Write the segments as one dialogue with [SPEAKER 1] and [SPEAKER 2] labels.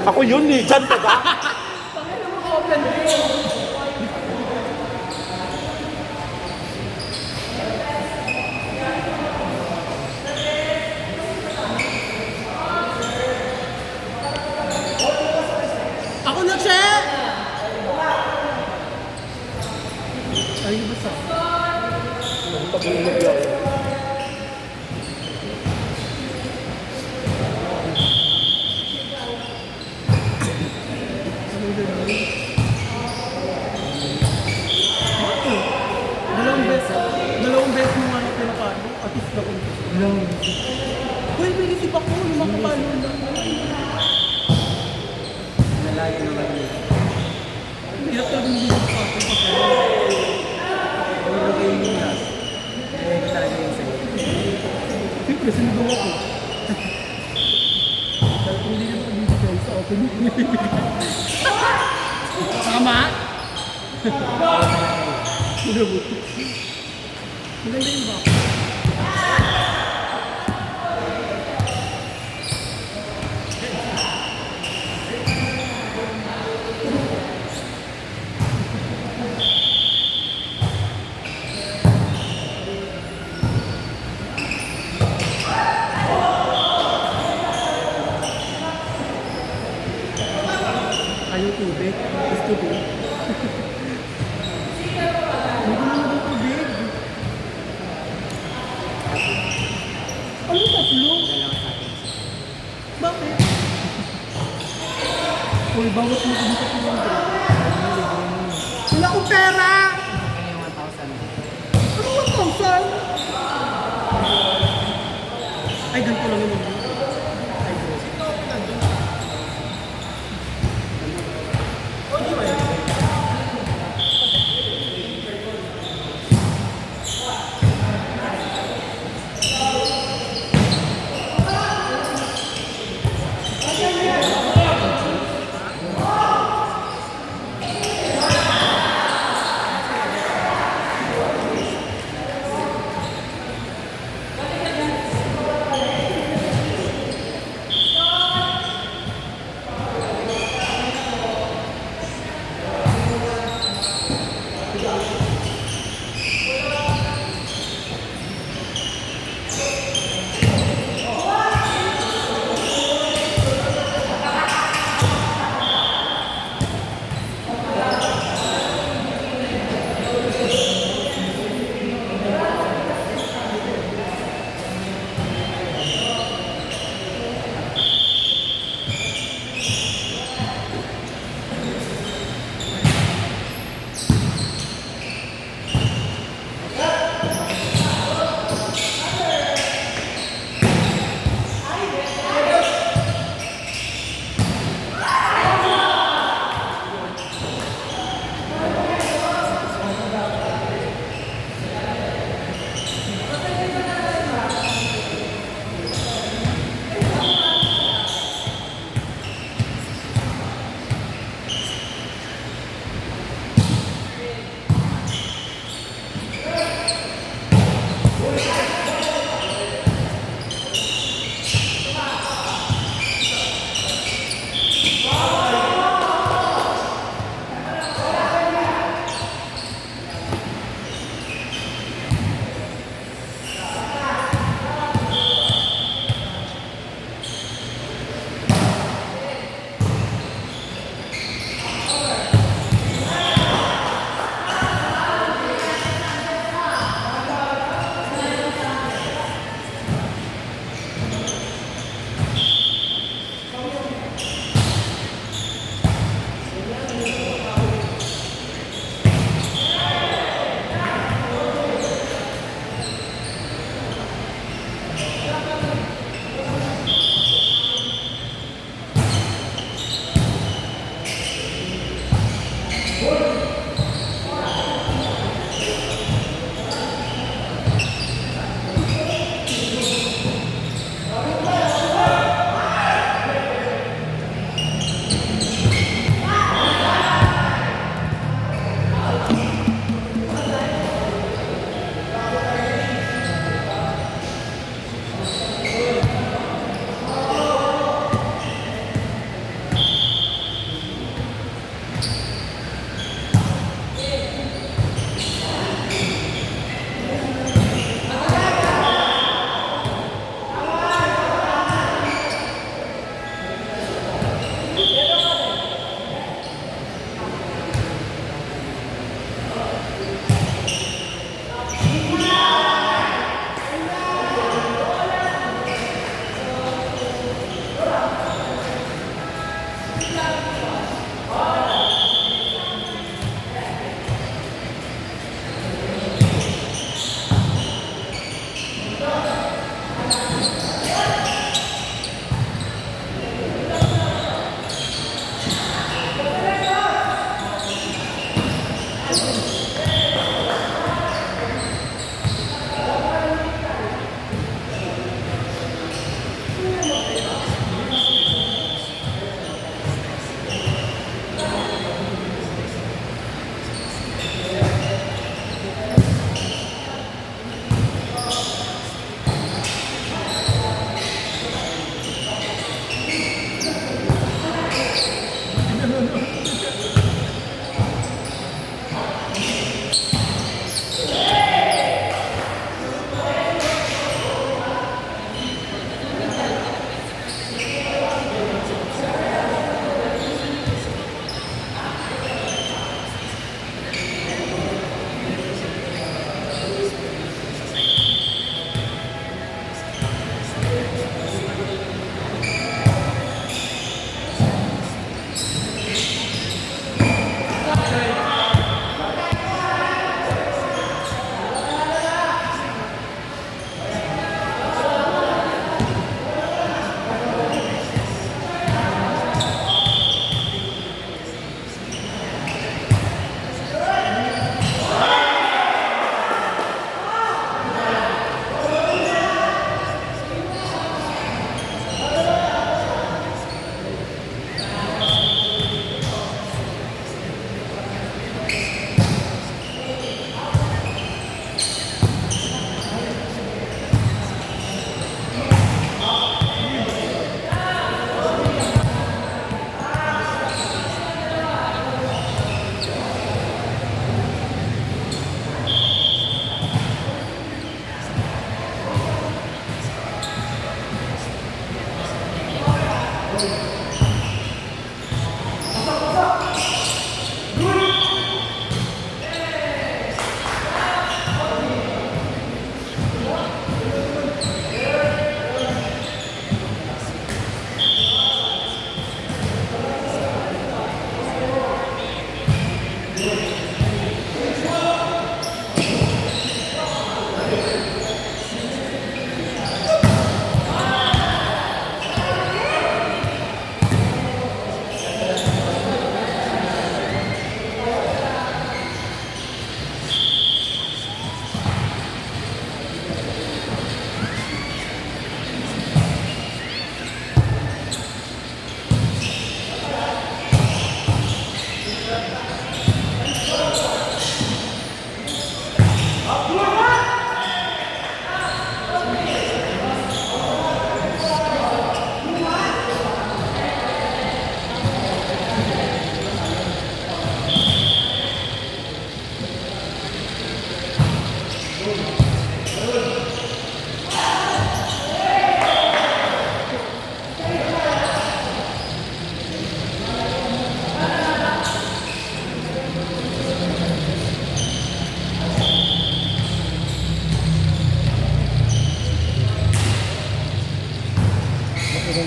[SPEAKER 1] Ako yun eh, dyan ka ba?
[SPEAKER 2] Pakita mo open rin. Ako na siya! Ay, basta.
[SPEAKER 1] Pag-iinag lang.
[SPEAKER 2] Dalawang beses mo nga na pinapano. At least na kung dalawang beses. Uy, may isip ako. Lumakapano na.
[SPEAKER 3] Nalayo na ba yun?
[SPEAKER 2] Hirap talaga yung video sa akin.
[SPEAKER 3] Puro kayo yung last. Kaya hindi talaga yung sa'yo.
[SPEAKER 2] Siyempre, sinugaw ako. Dahil kung hindi naman video sa open. Tama? Sinabot. Maganda yung back. Ayaw tubig. Gusto tubig. Hindi ko naman ng tubig. Ano tatlo?
[SPEAKER 3] Dalawa sa akin.
[SPEAKER 2] Bakit? Uy, bawat mo kung sa tulong ko. Wala akong pera!
[SPEAKER 3] Kaya yung 1,000.
[SPEAKER 2] Ano 1,000? Ay, ganito lang yun. Ay, bro. O, di ba yun?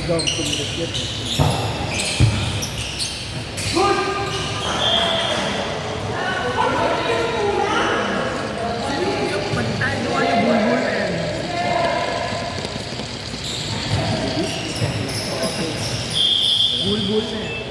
[SPEAKER 1] daw tumulog
[SPEAKER 2] Bulbul na eh.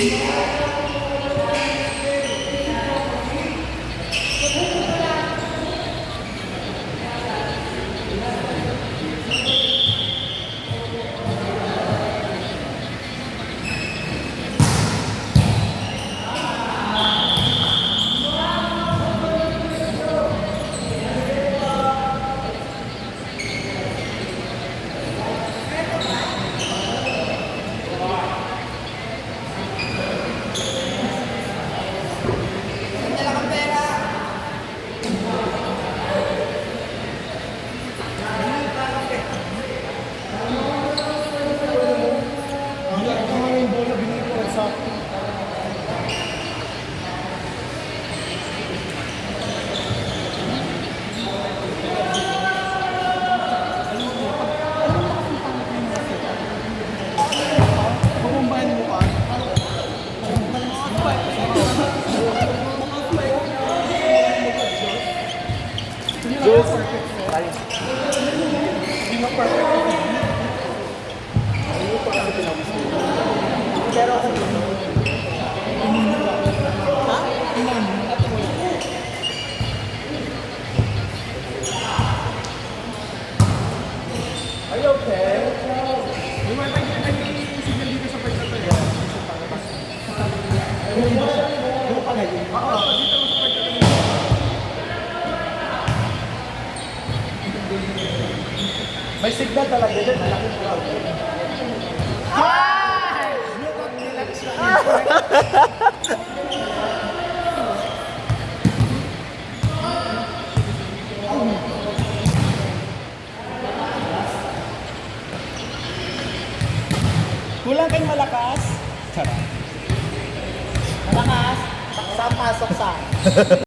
[SPEAKER 1] Ito nga yung bola binili ko sa akin.
[SPEAKER 2] Pabumbahan mo pa.
[SPEAKER 1] Juice.
[SPEAKER 2] Hindi mo perfect.
[SPEAKER 1] Ano pa kasi pinabis ko?
[SPEAKER 2] Pero ako ha? Ilan?
[SPEAKER 1] Are you okay?
[SPEAKER 2] May wifi signal dito sa part na to.
[SPEAKER 1] Ano pa ngayon?
[SPEAKER 2] Oo, dito sa part na to.
[SPEAKER 1] May signal talaga dyan. Malaking crowd.
[SPEAKER 2] Kulang kayong malakas. Malakas. Saan pasok sa?